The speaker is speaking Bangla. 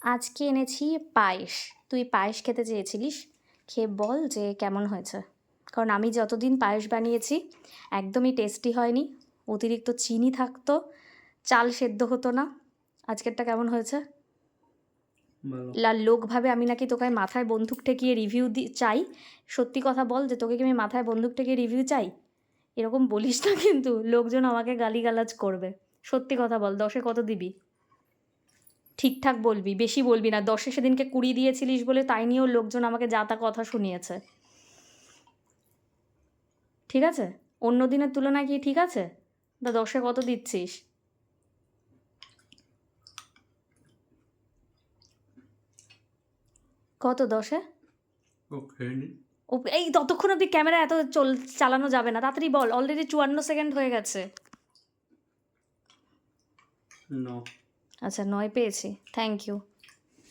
আজকে এনেছি পায়েস। তুই পায়েস খেতে চেয়েছিলিস, খেয়ে বল যে কেমন হয়েছে। কারণ আমি যতদিন পায়েস বানিয়েছি একদমই টেস্টি হয়নি, অতিরিক্ত চিনি থাকতো, চাল সেদ্ধ হতো না। আজকেরটা কেমন হয়েছে? লোক ভাবে আমি নাকি তোকে মাথায় বন্দুক ঠেকিয়ে রিভিউ চাই। সত্যি কথা বল যে তোকে কি আমি মাথায় বন্দুক ঠেকিয়ে রিভিউ চাই? এরকম বলিস না, কিন্তু লোকজন আমাকে গালিগালাজ করবে। সত্যি কথা বল, 10-এ কত দিবি? ঠিকঠাক বলবি, বেশি বলবি না। 10-এ সেদিনকে 20 দিয়েছিলিস বলে তাই নিয়েও লোকজন আমাকে যা তা কথা শুনিয়েছে। ঠিক আছে? অন্য দিনের তুলনায় কি ঠিক আছে? 10-এ কত দিচ্ছিস? কত 10-এ? ও এই ততক্ষণ অব্দি ক্যামেরা এত চালানো যাবে না, তাড়াতাড়ি বল। অলরেডি 54 সেকেন্ড হয়ে গেছে। আচ্ছা 9 পেয়েছি, থ্যাংক ইউ।